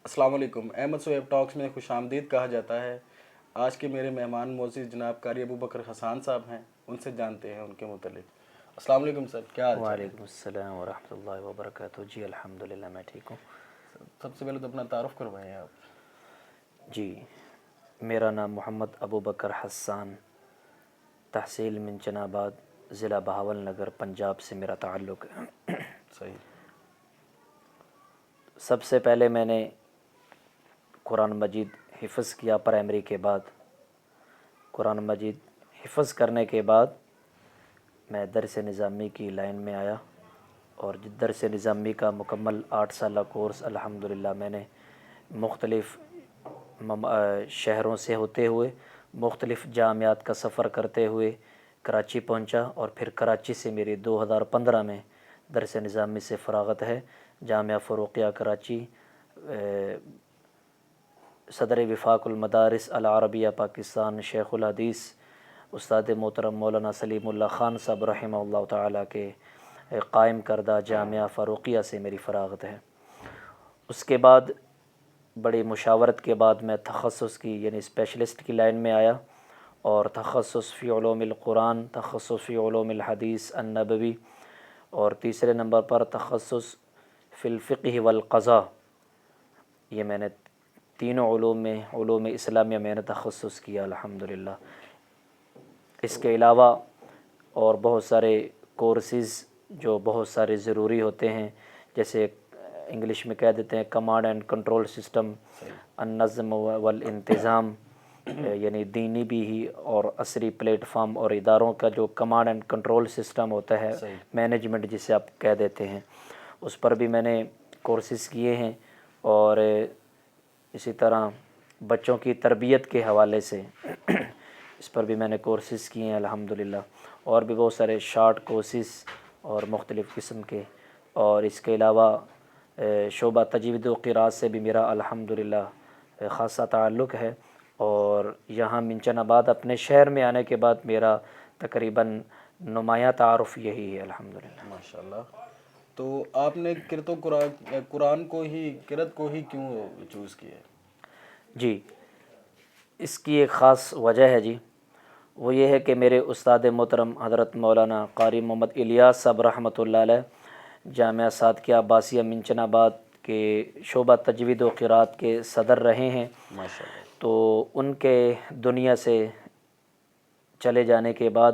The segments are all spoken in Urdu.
السلام علیکم۔ احمد سہیب ٹاکس میں خوش آمدید کہا جاتا ہے۔ آج کے میرے مہمان معزز جناب قاری ابو بکر حسان صاحب ہیں، ان سے جانتے ہیں ان کے متعلق۔ السلام علیکم سر، کیا حال چال ہے؟ وعلیکم السلام ورحمۃ اللہ وبرکاتہ۔ جی الحمدللہ میں ٹھیک ہوں۔ سب سے پہلے تو اپنا تعارف کروائیں آپ۔ جی میرا نام محمد ابو بکر حسان، تحصیل منچن آباد، ضلع بہاول نگر، پنجاب سے میرا تعلق ہے۔ صحیح۔ سب سے پہلے میں نے قرآن مجید حفظ کیا پرائمری کے بعد۔ قرآن مجید حفظ کرنے کے بعد میں درس نظامی کی لائن میں آیا، اور درس نظامی کا مکمل 8 سالہ کورس الحمدللہ میں نے مختلف شہروں سے ہوتے ہوئے، مختلف جامعات کا سفر کرتے ہوئے کراچی پہنچا، اور پھر کراچی سے میری 2015 میں درس نظامی سے فراغت ہے۔ جامعہ فروقیہ کراچی، صدر وفاق المدارس العربیہ پاکستان، شیخ الحدیث استاد محترم مولانا سلیم اللہ خان صاحب رحمہ اللہ تعالیٰ کے قائم کردہ جامعہ فاروقیہ سے میری فراغت ہے۔ اس کے بعد بڑی مشاورت کے بعد میں تخصص کی یعنی اسپیشلسٹ کی لائن میں آیا، اور تخصص فی علوم القرآن، تخصص فی علوم الحدیث النبوی، اور تیسرے نمبر پر تخصص فی الفقہ والقضاء۔ یہ میں نے تینوں علوم میں، علوم اسلامیہ میں نے تخصص کیا الحمدللہ۔ اس کے علاوہ اور بہت سارے کورسز جو بہت سارے ضروری ہوتے ہیں، جیسے انگلش میں کہہ دیتے ہیں کمانڈ اینڈ کنٹرول سسٹم، النظم والانتظام، یعنی دینی بھی ہی اور عصری پلیٹ فارم اور اداروں کا جو کمانڈ اینڈ کنٹرول سسٹم ہوتا ہے، مینجمنٹ جسے آپ کہہ دیتے ہیں، اس پر بھی میں نے کورسز کیے ہیں۔ اور اسی طرح بچوں کی تربیت کے حوالے سے اس پر بھی میں نے کورسز کیے ہیں الحمدللہ، اور بھی بہت سارے شارٹ کورسز اور مختلف قسم کے۔ اور اس کے علاوہ شعبہ تجوید و قراءت سے بھی میرا الحمدللہ خاصہ تعلق ہے، اور یہاں منچن آباد اپنے شہر میں آنے کے بعد میرا تقریباً نمایاں تعارف یہی ہے الحمدللہ۔ ماشاءاللہ۔ تو آپ نے قرآن کو ہی، قرأت کو ہی کیوں چوز کیا ہے؟ جی اس کی ایک خاص وجہ ہے جی، وہ یہ ہے کہ میرے استاد محترم حضرت مولانا قاری محمد الیاس صاحب رحمۃ اللہ علیہ جامعہ صادقیہ عباسیہ منچن آباد کے شعبہ تجوید و قراءت کے صدر رہے ہیں۔ ماشاءاللہ۔ تو ان کے دنیا سے چلے جانے کے بعد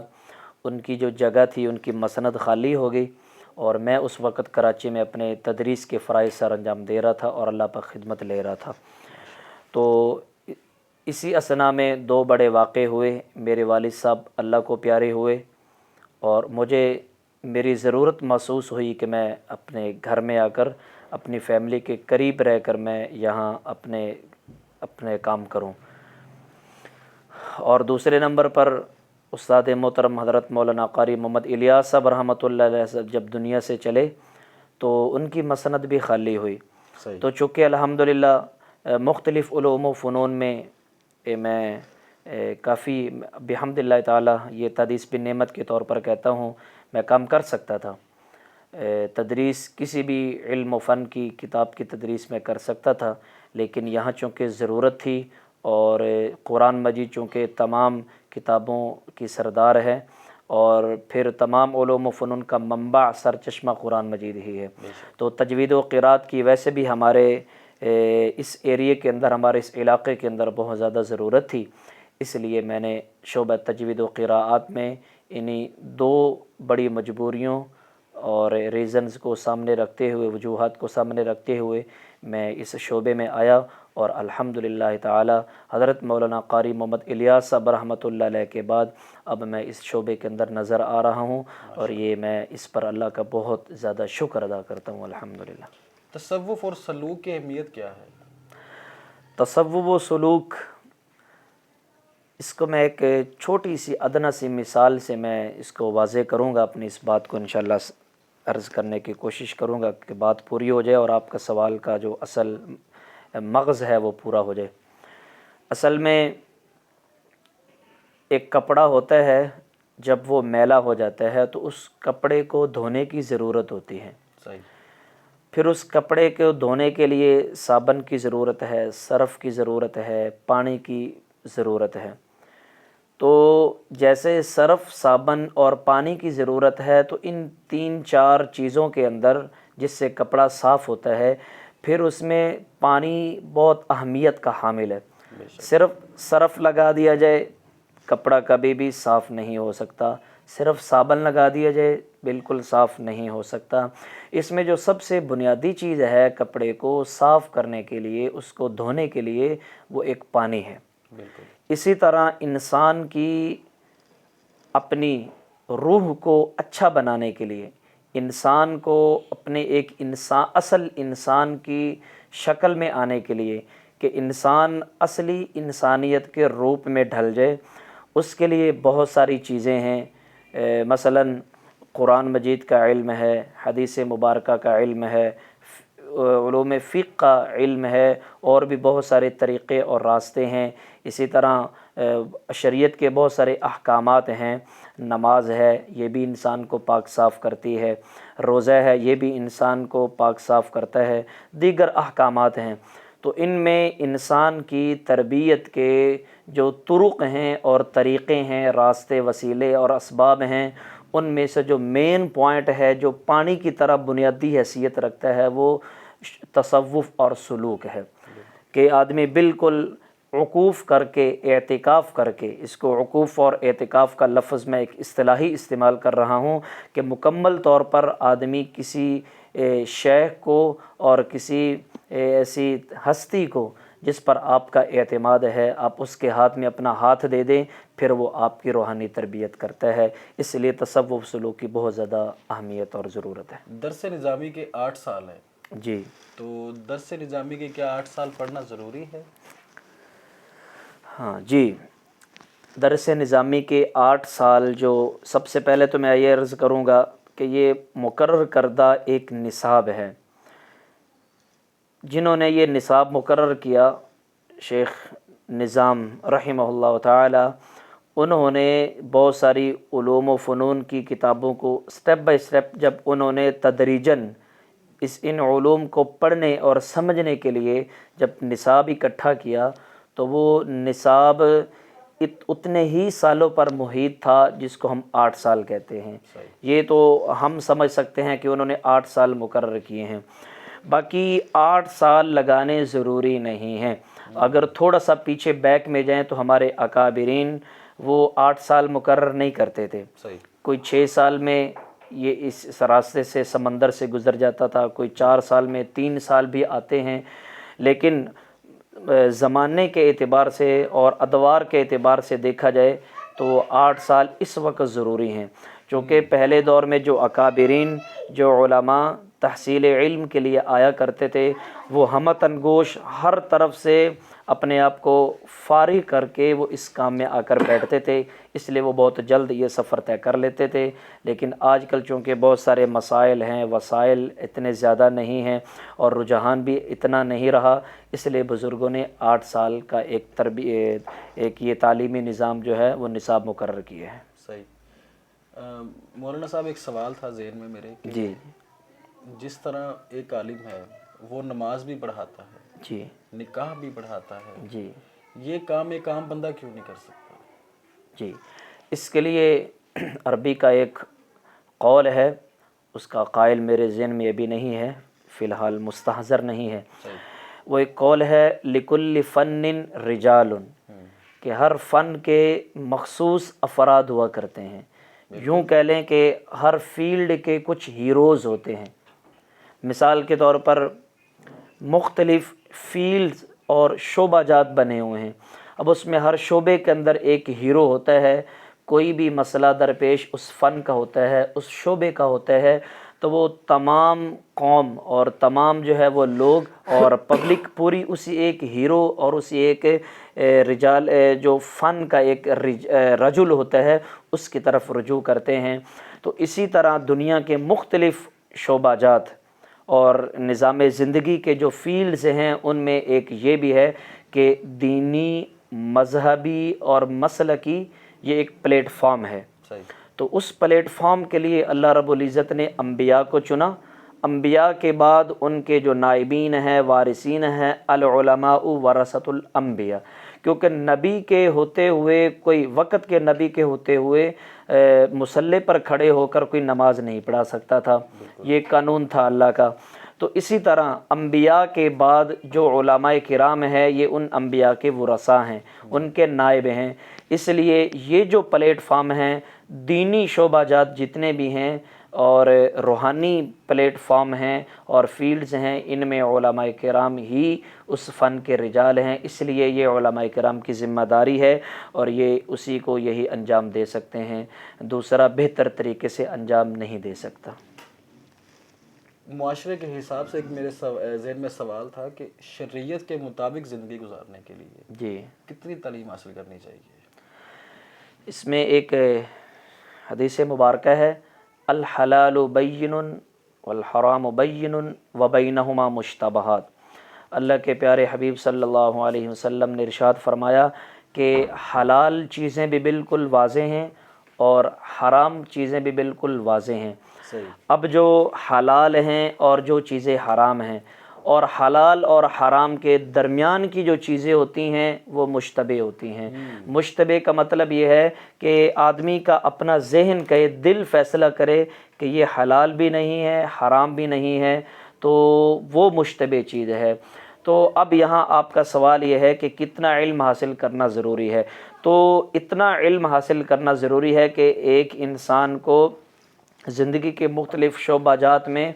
ان کی جو جگہ تھی، ان کی مسند خالی ہو گئی، اور میں اس وقت کراچی میں اپنے تدریس کے فرائض سر انجام دے رہا تھا اور اللہ پر خدمت لے رہا تھا۔ تو اسی اثنا میں 2 بڑے واقعے ہوئے۔ میرے والد صاحب اللہ کو پیارے ہوئے، اور مجھے میری ضرورت محسوس ہوئی کہ میں اپنے گھر میں آ کر اپنی فیملی کے قریب رہ کر میں یہاں اپنے کام کروں۔ اور دوسرے نمبر پر استاد محترم حضرت مولانا قاری محمد الیاس صاحب رحمۃ اللہ علیہ جب دنیا سے چلے تو ان کی مسند بھی خالی ہوئی۔ تو چونکہ الحمدللہ مختلف علوم و فنون میں میں کافی بحمد اللہ تعالیٰ، یہ تحدیث بن نعمت کے طور پر کہتا ہوں، میں کام کر سکتا تھا۔ تدریس کسی بھی علم و فن کی کتاب کی تدریس میں کر سکتا تھا، لیکن یہاں چونکہ ضرورت تھی، اور قرآن مجید چونکہ تمام کتابوں کی سردار ہے، اور پھر تمام علوم و فنون کا منبع سرچشمہ قرآن مجید ہی ہے، تو تجوید و قراءت کی ویسے بھی ہمارے اس ایریے کے اندر، ہمارے اس علاقے کے اندر بہت زیادہ ضرورت تھی۔ اس لیے میں نے شعبہ تجوید و قراءات میں انہی 2 بڑی مجبوریوں اور ریزنز کو سامنے رکھتے ہوئے، وجوہات کو سامنے رکھتے ہوئے میں اس شعبے میں آیا، اور الحمدللہ تعالی حضرت مولانا قاری محمد الیاس صاحب رحمۃ اللہ علیہ کے بعد اب میں اس شعبے کے اندر نظر آ رہا ہوں، اور یہ میں اس پر اللہ کا بہت زیادہ شکر ادا کرتا ہوں الحمدللہ۔ تصوف اور سلوک کی اہمیت کیا ہے؟ تصوف و سلوک، اس کو میں ایک چھوٹی سی ادنیٰ سی مثال سے میں اس کو واضح کروں گا، اپنی اس بات کو انشاءاللہ عرض کرنے کی کوشش کروں گا کہ بات پوری ہو جائے اور آپ کا سوال کا جو اصل مغز ہے وہ پورا ہو جائے۔ اصل میں ایک کپڑا ہوتا ہے، جب وہ میلا ہو جاتا ہے تو اس کپڑے کو دھونے کی ضرورت ہوتی ہے، صحیح۔ پھر اس کپڑے کو دھونے کے لیے صابن کی ضرورت ہے، سرف کی ضرورت ہے، پانی کی ضرورت ہے۔ تو جیسے سرف، صابن اور پانی کی ضرورت ہے، تو ان 3-4 چیزوں کے اندر جس سے کپڑا صاف ہوتا ہے، پھر اس میں پانی بہت اہمیت کا حامل ہے۔ صرف سرف لگا دیا جائے کپڑا کبھی بھی صاف نہیں ہو سکتا، صرف صابن لگا دیا جائے بالکل صاف نہیں ہو سکتا۔ اس میں جو سب سے بنیادی چیز ہے کپڑے کو صاف کرنے کے لیے، اس کو دھونے کے لیے، وہ ایک پانی ہے۔ بالکل اسی طرح انسان کی اپنی روح کو اچھا بنانے کے لیے، انسان کو اپنے ایک اصل انسان کی شکل میں آنے کے لیے، کہ انسان اصلی انسانیت کے روپ میں ڈھل جائے، اس کے لیے بہت ساری چیزیں ہیں۔ مثلاً قرآن مجید کا علم ہے، حدیث مبارکہ کا علم ہے، علوم فقہ کا علم ہے، اور بھی بہت سارے طریقے اور راستے ہیں۔ اسی طرح شریعت کے بہت سارے احکامات ہیں۔ نماز ہے، یہ بھی انسان کو پاک صاف کرتی ہے، روزہ ہے، یہ بھی انسان کو پاک صاف کرتا ہے، دیگر احکامات ہیں۔ تو ان میں انسان کی تربیت کے جو طرق ہیں اور طریقے ہیں، راستے، وسیلے اور اسباب ہیں، ان میں سے جو مین پوائنٹ ہے، جو پانی کی طرح بنیادی حیثیت رکھتا ہے، وہ تصوف اور سلوک ہے، کہ آدمی بالکل عکوف کر کے، اعتکاف کر کے، اس کو عکوف اور اعتکاف کا لفظ میں ایک اصطلاحی استعمال کر رہا ہوں، کہ مکمل طور پر آدمی کسی شیخ کو اور کسی ایسی ہستی کو جس پر آپ کا اعتماد ہے، آپ اس کے ہاتھ میں اپنا ہاتھ دے دیں، پھر وہ آپ کی روحانی تربیت کرتا ہے۔ اس لیے تصوف سلوک کی بہت زیادہ اہمیت اور ضرورت ہے۔ درس نظامی کے 8 سال ہیں جی، تو درس نظامی کے کیا 8 سال پڑھنا ضروری ہے؟ ہاں جی، درس نظامی کے 8 سال، جو سب سے پہلے تو میں یہ عرض کروں گا کہ یہ مقرر کردہ ایک نصاب ہے۔ جنہوں نے یہ نصاب مقرر کیا، شیخ نظام رحمہ اللہ تعالی، انہوں نے بہت ساری علوم و فنون کی کتابوں کو سٹیپ بائی سٹیپ، جب انہوں نے تدریجاً ان علوم کو پڑھنے اور سمجھنے کے لیے جب نصاب اکٹھا کیا، تو وہ نصاب اتنے ہی سالوں پر محیط تھا جس کو ہم 8 سال کہتے ہیں۔ یہ تو ہم سمجھ سکتے ہیں کہ انہوں نے 8 سال مقرر کیے ہیں، باقی 8 سال لگانے ضروری نہیں ہیں۔ اگر تھوڑا سا پیچھے بیک میں جائیں تو ہمارے اکابرین وہ 8 سال مقرر نہیں کرتے تھے، کوئی 6 سال میں یہ اس راستے سے، سمندر سے گزر جاتا تھا، کوئی 4 سال میں، 3 سال بھی آتے ہیں۔ لیکن زمانے کے اعتبار سے اور ادوار کے اعتبار سے دیکھا جائے تو 8 سال اس وقت ضروری ہیں، چونکہ پہلے دور میں جو اکابرین، جو علماء تحصیل علم کے لیے آیا کرتے تھے، وہ ہمتاً گوش ہر طرف سے اپنے آپ کو فارغ کر کے وہ اس کام میں آ کر بیٹھتے تھے، اس لیے وہ بہت جلد یہ سفر طے کر لیتے تھے۔ لیکن آج کل چونکہ بہت سارے مسائل ہیں، وسائل اتنے زیادہ نہیں ہیں اور رجحان بھی اتنا نہیں رہا، اس لیے بزرگوں نے 8 سال کا ایک یہ تعلیمی نظام جو ہے وہ نصاب مقرر کیے ہیں۔ صحیح۔ مولانا صاحب ایک سوال تھا ذہن میں میرے کہ جی، جس طرح ایک عالم ہے وہ نماز بھی پڑھاتا ہے، جی، نکاح بھی پڑھاتا ہے، جی، یہ کام ایک عام بندہ کیوں نہیں کر سکتا؟ جی، اس کے لیے عربی کا ایک قول ہے، اس کا قائل میرے ذہن میں ابھی نہیں ہے، فی الحال مستحضر نہیں ہے۔ وہ ایک قول ہے، لِكُلِّ فَنٍ رِجَالٌ، کہ ہر فن کے مخصوص افراد ہوا کرتے ہیں۔ یوں کہہ لیں کہ ہر فیلڈ کے کچھ ہیروز ہوتے ہیں۔ مثال کے طور پر مختلف فیلڈز اور شعبہ جات بنے ہوئے ہیں، اب اس میں ہر شعبے کے اندر ایک ہیرو ہوتا ہے، کوئی بھی مسئلہ درپیش اس فن کا ہوتا ہے، اس شعبے کا ہوتا ہے، تو وہ تمام قوم اور تمام جو ہے وہ لوگ اور پبلک پوری اسی ایک ہیرو اور اسی ایک رجال جو فن کا ایک رجل ہوتا ہے اس کی طرف رجوع کرتے ہیں۔ تو اسی طرح دنیا کے مختلف شعبہ جات اور نظام زندگی کے جو فیلڈز ہیں، ان میں ایک یہ بھی ہے کہ دینی، مذہبی اور مسلکی یہ ایک پلیٹ فارم ہے۔ تو اس پلیٹ فارم کے لیے اللہ رب العزت نے انبیاء کو چنا، انبیاء کے بعد ان کے جو نائبین ہیں، وارثین ہیں، العلماء ورثۃ الانبیاء، کیونکہ نبی کے ہوتے ہوئے، کوئی وقت کے نبی کے ہوتے ہوئے مصلی پر کھڑے ہو کر کوئی نماز نہیں پڑھا سکتا تھا، یہ قانون تھا اللہ کا۔ تو اسی طرح انبیاء کے بعد جو علماء کرام ہیں، یہ ان انبیاء کے ورثاء ہیں، ان کے نائب ہیں۔ اس لیے یہ جو پلیٹ فارم ہیں، دینی شعبہ جات جتنے بھی ہیں اور روحانی پلیٹ فارم ہیں اور فیلڈز ہیں، ان میں علماء کرام ہی اس فن کے رجال ہیں۔ اس لیے یہ علماء کرام کی ذمہ داری ہے اور یہ اسی کو یہی انجام دے سکتے ہیں، دوسرا بہتر طریقے سے انجام نہیں دے سکتا۔ معاشرے کے حساب سے ایک میرے ذہن میں سوال تھا کہ شریعت کے مطابق زندگی گزارنے کے لیے جی کتنی تعلیم حاصل کرنی چاہیے؟ اس میں ایک حدیث مبارکہ ہے، الحلال بین والحرام بین وبینہما مشتبہات۔ اللہ کے پیارے حبیب صلی اللہ علیہ وسلم نے ارشاد فرمایا کہ حلال چیزیں بھی بالکل واضح ہیں اور حرام چیزیں بھی بالکل واضح ہیں۔ صحیح۔ اب جو حلال ہیں اور جو چیزیں حرام ہیں، اور حلال اور حرام کے درمیان کی جو چیزیں ہوتی ہیں وہ مشتبہ ہوتی ہیں۔ مشتبہ کا مطلب یہ ہے کہ آدمی کا اپنا ذہن کہے، دل فیصلہ کرے کہ یہ حلال بھی نہیں ہے، حرام بھی نہیں ہے، تو وہ مشتبہ چیز ہے۔ تو اب یہاں آپ کا سوال یہ ہے کہ کتنا علم حاصل کرنا ضروری ہے؟ تو اتنا علم حاصل کرنا ضروری ہے کہ ایک انسان کو زندگی کے مختلف شعبہ جات میں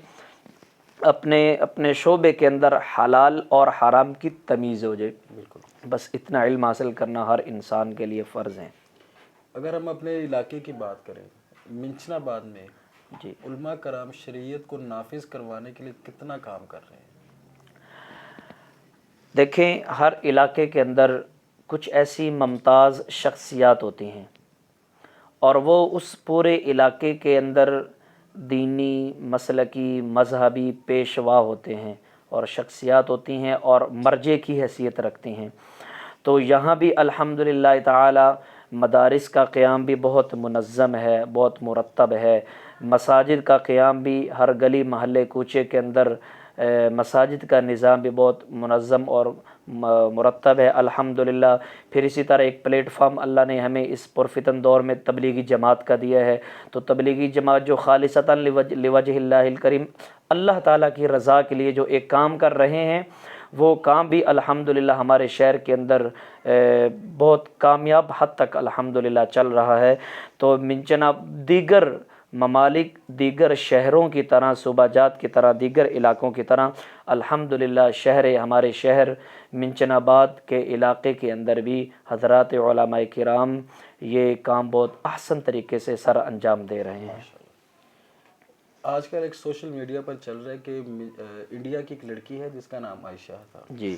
اپنے شعبے کے اندر حلال اور حرام کی تمیز ہو جائے۔ بالکل۔ بس اتنا علم حاصل کرنا ہر انسان کے لیے فرض ہے۔ اگر ہم اپنے علاقے کی بات کریں، منچنا آباد میں جی، علماء کرام شریعت کو نافذ کروانے کے لیے کتنا کام کر رہے ہیں؟ دیکھیں، ہر علاقے کے اندر کچھ ایسی ممتاز شخصیات ہوتی ہیں اور وہ اس پورے علاقے کے اندر دینی، مسلکی، مذہبی پیشوا ہوتے ہیں اور شخصیات ہوتی ہیں اور مرجع کی حیثیت رکھتی ہیں۔ تو یہاں بھی الحمدللہ تعالی مدارس کا قیام بھی بہت منظم ہے، بہت مرتب ہے۔ مساجد کا قیام بھی ہر گلی محلے کوچے کے اندر مساجد کا نظام بھی بہت منظم اور مرتب ہے الحمدللہ۔ پھر اسی طرح ایک پلیٹ فارم اللہ نے ہمیں اس پرفتن دور میں تبلیغی جماعت کا دیا ہے، تو تبلیغی جماعت جو خالصتاً لوجہ اللہ الکریم، اللہ تعالیٰ کی رضا کے لیے جو ایک کام کر رہے ہیں، وہ کام بھی الحمدللہ ہمارے شہر کے اندر بہت کامیاب حد تک الحمدللہ چل رہا ہے۔ تو منچنا دیگر ممالک، دیگر شہروں کی طرح، صوبہ جات کی طرح، دیگر علاقوں کی طرح الحمدللہ ہمارے شہر منچن آباد کے علاقے کے اندر بھی حضرات علماء کرام یہ کام بہت احسن طریقے سے سر انجام دے رہے ہیں۔ آج کل ایک سوشل میڈیا پر چل رہا ہے کہ انڈیا کی ایک لڑکی ہے جس کا نام عائشہ تھا، جی،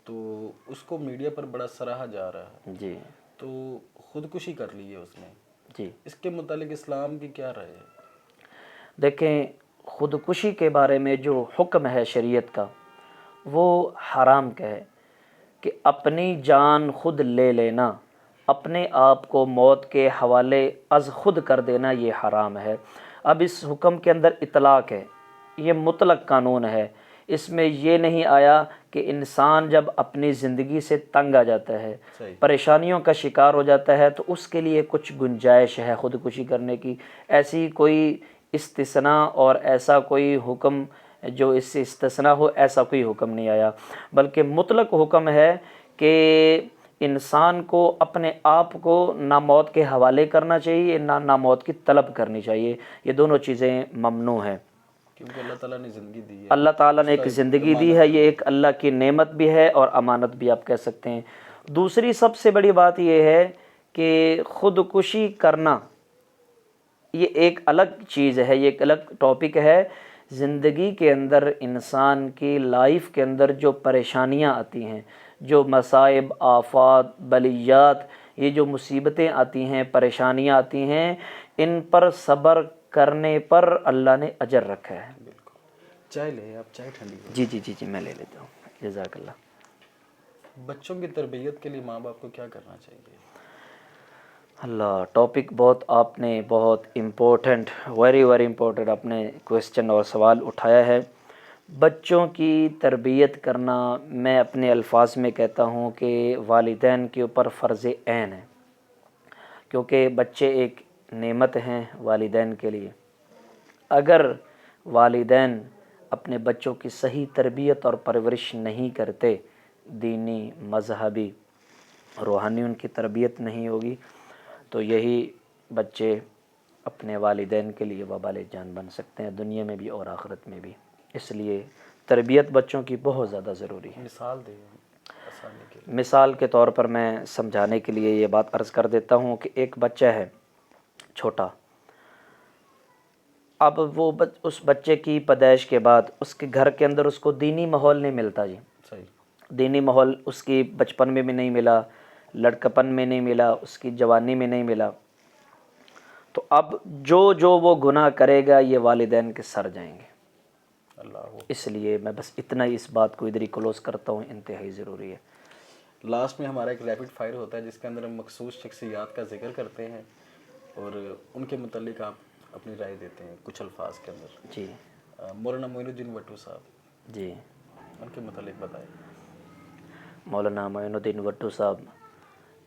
تو اس کو میڈیا پر بڑا سراہا جا رہا ہے، جی، تو خودکشی کر لی ہے اس نے۔ جی، اس کے متعلق اسلام کی کیا رائے ہے؟ دیکھیں، خودکشی کے بارے میں جو حکم ہے شریعت کا، وہ حرام کا ہے کہ اپنی جان خود لے لینا، اپنے آپ کو موت کے حوالے از خود کر دینا، یہ حرام ہے۔ اب اس حکم کے اندر اطلاق ہے، یہ مطلق قانون ہے، اس میں یہ نہیں آیا کہ انسان جب اپنی زندگی سے تنگ آ جاتا ہے، پریشانیوں کا شکار ہو جاتا ہے، تو اس کے لیے کچھ گنجائش ہے خودکشی کرنے کی۔ ایسی کوئی استثناء اور ایسا کوئی حکم جو اس سے استثناء ہو، ایسا کوئی حکم نہیں آیا، بلکہ مطلق حکم ہے کہ انسان کو اپنے آپ کو نہ موت کے حوالے کرنا چاہیے، نہ موت کی طلب کرنی چاہیے، یہ دونوں چیزیں ممنوع ہیں۔ کیونکہ اللہ تعالیٰ نے زندگی دی ہے، اللہ تعالیٰ نے ایک زندگی دی ہے، یہ ایک اللہ کی نعمت بھی ہے اور امانت بھی آپ کہہ سکتے ہیں۔ دوسری سب سے بڑی بات یہ ہے کہ خودکشی کرنا یہ ایک الگ چیز ہے، یہ ایک الگ ٹاپک ہے۔ زندگی کے اندر انسان کی لائف کے اندر جو پریشانیاں آتی ہیں، جو مصائب، آفات، بلیات، یہ جو مصیبتیں آتی ہیں، پریشانیاں آتی ہیں، ان پر صبر کرنے پر اللہ نے اجر رکھا ہے۔ بالکل۔ چائے لیں آپ، چائے ٹھنڈی ہو۔ جی جی جی جی، میں لے لیتا ہوں، جزاک اللہ۔ بچوں کی تربیت کے لیے ماں باپ کو کیا کرنا چاہیے؟ اللہ ٹاپک بہت آپ نے بہت امپورٹنٹ ویری امپورٹنٹ اپنے کویسچن اور سوال اٹھایا ہے. بچوں کی تربیت کرنا میں اپنے الفاظ میں کہتا ہوں کہ والدین کے اوپر فرض عین ہے، کیونکہ بچے ایک نعمت ہیں والدین کے لیے. اگر والدین اپنے بچوں کی صحیح تربیت اور پرورش نہیں کرتے، دینی، مذہبی، روحانی ان کی تربیت نہیں ہوگی، تو یہی بچے اپنے والدین کے لیے وبال جان بن سکتے ہیں، دنیا میں بھی اور آخرت میں بھی. اس لیے تربیت بچوں کی بہت زیادہ ضروری ہے. مثال دیں آسانی کے لیے. مثال کے طور پر میں سمجھانے کے لیے یہ بات عرض کر دیتا ہوں کہ ایک بچہ ہے چھوٹا. اب وہ اس بچے کی پیدائش کے بعد اس کے گھر کے اندر اس کو دینی ماحول نہیں ملتا جی. صحیح. دینی ماحول اس کی بچپن میں بھی نہیں ملا، لڑکپن میں نہیں ملا، اس کی جوانی میں نہیں ملا. تو اب جو وہ گناہ کرے گا یہ والدین کے سر جائیں گے. اللہ. اس لیے میں بس اتنا ہی اس بات کو ادھر ہی کلوز کرتا ہوں، انتہائی ضروری ہے. لاسٹ میں ہمارا ایک ریپڈ فائر ہوتا ہے جس کے اندر ہم مخصوص شخصیات کا ذکر کرتے ہیں اور ان کے متعلق آپ اپنی رائے دیتے ہیں کچھ الفاظ کے اندر. جی. مولانا معین الدین وٹو صاحب، جی. ان کے متعلق بتائیں. مولانا معین الدین وٹو صاحب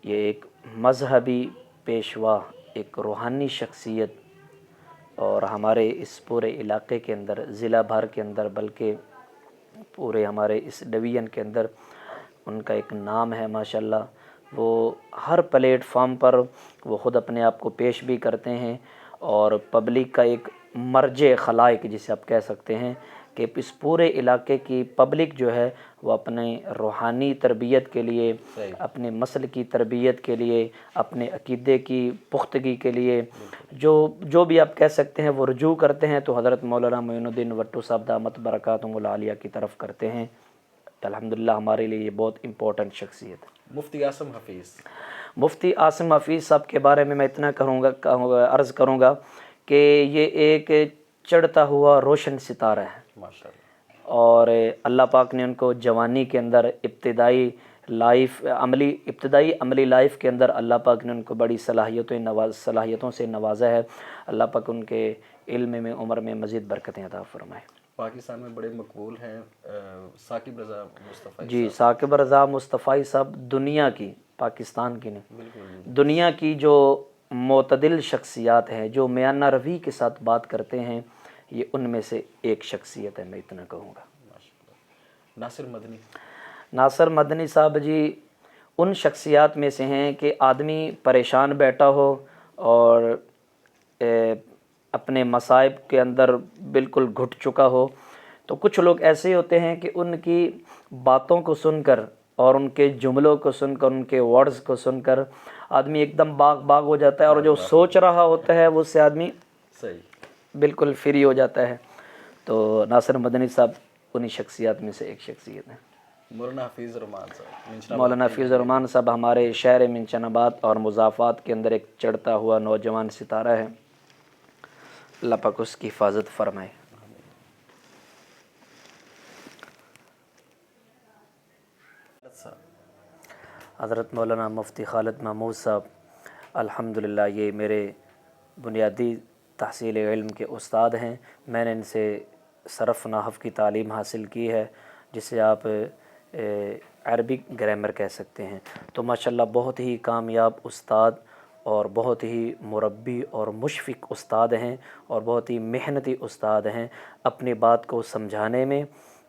یہ ایک مذہبی پیشوا، ایک روحانی شخصیت، اور ہمارے اس پورے علاقے کے اندر، ضلع بھر کے اندر، بلکہ پورے ہمارے اس ڈویژن کے اندر ان کا ایک نام ہے ماشاءاللہ. وہ ہر پلیٹ فارم پر وہ خود اپنے آپ کو پیش بھی کرتے ہیں اور پبلک کا ایک مرجع خلائق جسے آپ کہہ سکتے ہیں کہ اس پورے علاقے کی پبلک جو ہے وہ اپنے روحانی تربیت کے لیے، اپنے مسل کی تربیت کے لیے، اپنے عقیدے کی پختگی کے لیے جو بھی آپ کہہ سکتے ہیں وہ رجوع کرتے ہیں تو حضرت مولانا معین الدین وٹو صاحب دامت برکاتہم العالیہ کی طرف کرتے ہیں. الحمدللہ ہمارے لیے یہ بہت امپورٹنٹ شخصیت ہے. مفتی عاصم حفیظ. مفتی عاصم حفیظ صاحب کے بارے میں اتنا عرض کروں گا کہ یہ ایک چڑھتا ہوا روشن ستارہ ہے ماشاءاللہ. اور اللہ پاک نے ان کو جوانی کے اندر ابتدائی عملی لائف کے اندر اللہ پاک نے ان کو بڑی صلاحیتوں سے نوازا ہے. اللہ پاک ان کے علم میں، عمر میں مزید برکتیں عطا فرمائے. پاکستان میں بڑے مقبول ہیں ثاقب رضا مصطفی. جی. ثاقب رضا مصطفی صاحب دنیا کی، پاکستان کی نہیں، بالکل دنیا کی جو معتدل شخصیات ہیں، جو میانہ روی کے ساتھ بات کرتے ہیں، یہ ان میں سے ایک شخصیت ہے. میں اتنا کہوں گا. ناصر مدنی. ناصر مدنی صاحب جی ان شخصیات میں سے ہیں کہ آدمی پریشان بیٹھا ہو اور اپنے مصائب کے اندر بالکل گھٹ چکا ہو تو کچھ لوگ ایسے ہوتے ہیں کہ ان کی باتوں کو سن کر اور ان کے جملوں کو سن کر، ان کے ورڈز کو سن کر آدمی ایک دم باغ ہو جاتا ہے اور جو سوچ رہا ہوتا ہے وہ اس سے آدمی بالکل فری ہو جاتا ہے. تو ناصر مدنی صاحب انہی شخصیات میں سے ایک شخصیت ہیں. مولانا حفیظ الرحمان صاحب. مولانا حفیظ الرحمان صاحب ہمارے شہر منچن آباد اور مضافات کے اندر ایک چڑھتا ہوا نوجوان ستارہ ہے. اللہ پاک اس کی حفاظت فرمائے. حضرت مولانا مفتی خالد محمود صاحب الحمدللہ یہ میرے بنیادی تحصیل علم کے استاد ہیں. میں نے ان سے صرف نحو کی تعلیم حاصل کی ہے جسے آپ عربک گرامر کہہ سکتے ہیں. تو ماشاءاللہ بہت ہی کامیاب استاد اور بہت ہی مربی اور مشفق استاد ہیں اور بہت ہی محنتی استاد ہیں. اپنی بات کو سمجھانے میں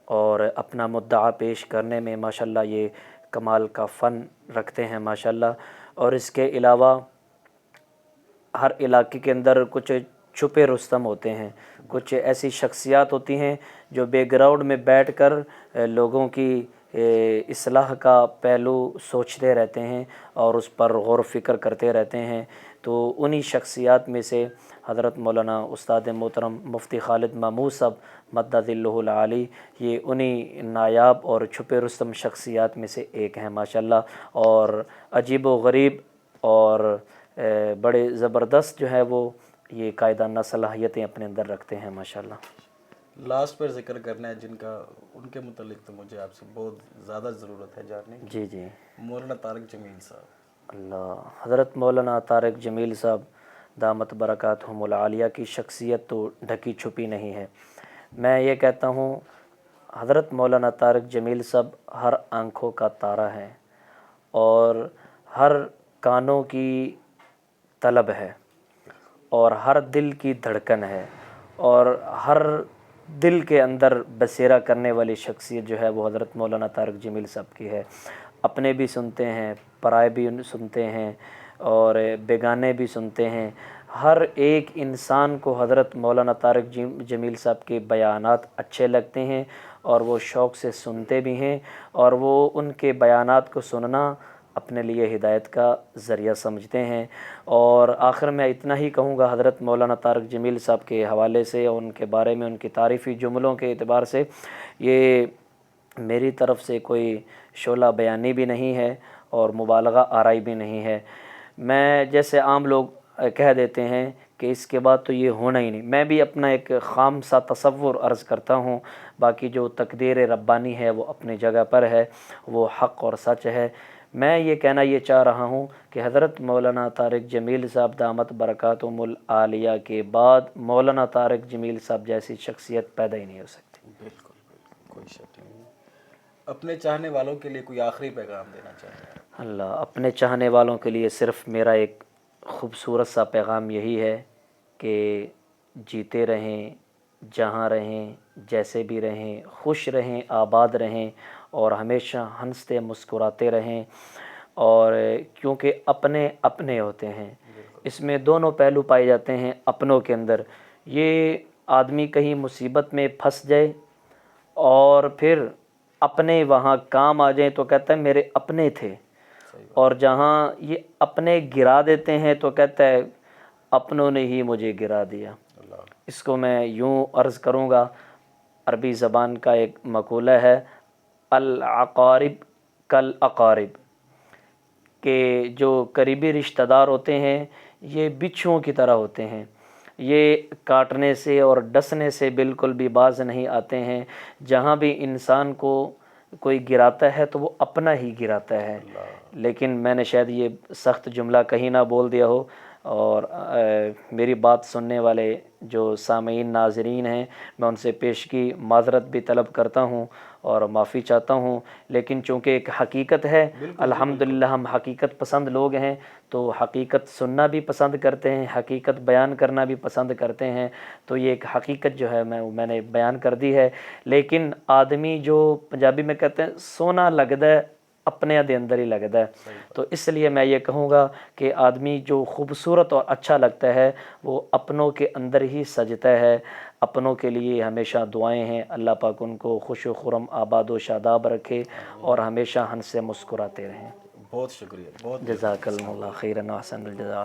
اور اپنا مدعا پیش کرنے میں ماشاءاللہ یہ کمال کا فن رکھتے ہیں ماشاءاللہ. اور اس کے علاوہ ہر علاقے کے اندر کچھ چھپے رستم ہوتے ہیں، کچھ ایسی شخصیات ہوتی ہیں جو بیک گراؤنڈ میں بیٹھ کر لوگوں کی اصلاح کا پہلو سوچتے رہتے ہیں اور اس پر غور و فکر کرتے رہتے ہیں. تو انہی شخصیات میں سے حضرت مولانا استاد محترم مفتی خالد محمود صاحب مدد ظلہ العالی یہ انہی نایاب اور چھپے رستم شخصیات میں سے ایک ہیں ماشاءاللہ. اور عجیب و غریب اور بڑے زبردست جو ہے وہ یہ قائدانہ صلاحیتیں اپنے اندر رکھتے ہیں ماشاءاللہ. لاسٹ پر ذکر کرنا ہے جن کا، ان کے متعلق تو مجھے آپ سے بہت زیادہ ضرورت ہے جاننے کی. جی. مولانا طارق جمیل صاحب. اللہ، حضرت مولانا طارق جمیل صاحب دامت برکاتہم العالیہ کی شخصیت تو ڈھکی چھپی نہیں ہے. میں یہ کہتا ہوں حضرت مولانا طارق جمیل صاحب ہر آنکھوں کا تارا ہے اور ہر کانوں کی طلب ہے اور ہر دل کی دھڑکن ہے اور ہر دل کے اندر بسیرا کرنے والی شخصیت جو ہے وہ حضرت مولانا طارق جمیل صاحب کی ہے. اپنے بھی سنتے ہیں، پرائے بھی سنتے ہیں اور بیگانے بھی سنتے ہیں. ہر ایک انسان کو حضرت مولانا طارق جمیل صاحب کے بیانات اچھے لگتے ہیں اور وہ شوق سے سنتے بھی ہیں اور وہ ان کے بیانات کو سننا اپنے لیے ہدایت کا ذریعہ سمجھتے ہیں. اور آخر میں اتنا ہی کہوں گا حضرت مولانا طارق جمیل صاحب کے حوالے سے اور ان کے بارے میں ان کی تعریفی جملوں کے اعتبار سے، یہ میری طرف سے کوئی شعلہ بیانی بھی نہیں ہے اور مبالغہ آرائی بھی نہیں ہے. میں جیسے عام لوگ کہہ دیتے ہیں کہ اس کے بعد تو یہ ہونا ہی نہیں، میں بھی اپنا ایک خام سا تصور عرض کرتا ہوں. باقی جو تقدیر ربانی ہے وہ اپنی جگہ پر ہے، وہ حق اور سچ ہے. میں یہ کہنا یہ چاہ رہا ہوں کہ حضرت مولانا طارق جمیل صاحب دامت برکاتہم العالیہ کے بعد مولانا طارق جمیل صاحب جیسی شخصیت پیدا ہی نہیں ہو سکتی. بالکل کوئی شک نہیں. اپنے چاہنے والوں کے لیے کوئی آخری پیغام دینا چاہیں؟ اللہ، اپنے چاہنے والوں کے لیے صرف میرا ایک خوبصورت سا پیغام یہی ہے کہ جیتے رہیں، جہاں رہیں، جیسے بھی رہیں، خوش رہیں، آباد رہیں اور ہمیشہ ہنستے مسکراتے رہیں. اور کیونکہ اپنے اپنے ہوتے ہیں، اس میں دونوں پہلو پائے جاتے ہیں اپنوں کے اندر. یہ آدمی کہیں مصیبت میں پھنس جائے اور پھر اپنے وہاں کام آ جائیں تو کہتا ہے میرے اپنے تھے، اور جہاں یہ اپنے گرا دیتے ہیں تو کہتا ہے اپنوں نے ہی مجھے گرا دیا. اس کو میں یوں عرض کروں گا، عربی زبان کا ایک مقولہ ہے الاقارب کالاقارب، کہ جو قریبی رشتہ دار ہوتے ہیں یہ بچھوؤں کی طرح ہوتے ہیں، یہ کاٹنے سے اور ڈسنے سے بالکل بھی باز نہیں آتے ہیں. جہاں بھی انسان کو کوئی گراتا ہے تو وہ اپنا ہی گراتا ہے. لیکن میں نے شاید یہ سخت جملہ کہیں نہ بول دیا ہو، اور میری بات سننے والے جو سامعین ناظرین ہیں میں ان سے پیشگی معذرت بھی طلب کرتا ہوں اور معافی چاہتا ہوں. لیکن چونکہ ایک حقیقت ہے، الحمدللہ ہم حقیقت پسند لوگ ہیں تو حقیقت سننا بھی پسند کرتے ہیں، حقیقت بیان کرنا بھی پسند کرتے ہیں. تو یہ ایک حقیقت جو ہے میں نے بیان کر دی ہے. لیکن آدمی جو پنجابی میں کہتے ہیں سونا لگدا ہے اپنے دے اندر ہی لگتا ہے، تو اس لیے میں یہ کہوں گا کہ آدمی جو خوبصورت اور اچھا لگتا ہے وہ اپنوں کے اندر ہی سجتا ہے. اپنوں کے لیے ہمیشہ دعائیں ہیں، اللہ پاک ان کو خوش و خرم آباد و شاداب رکھے اور ہمیشہ ہنس سے مسکراتے رہیں. بہت شکریہ. بہت جزاک اللہ خیرا و احسن الجزاء.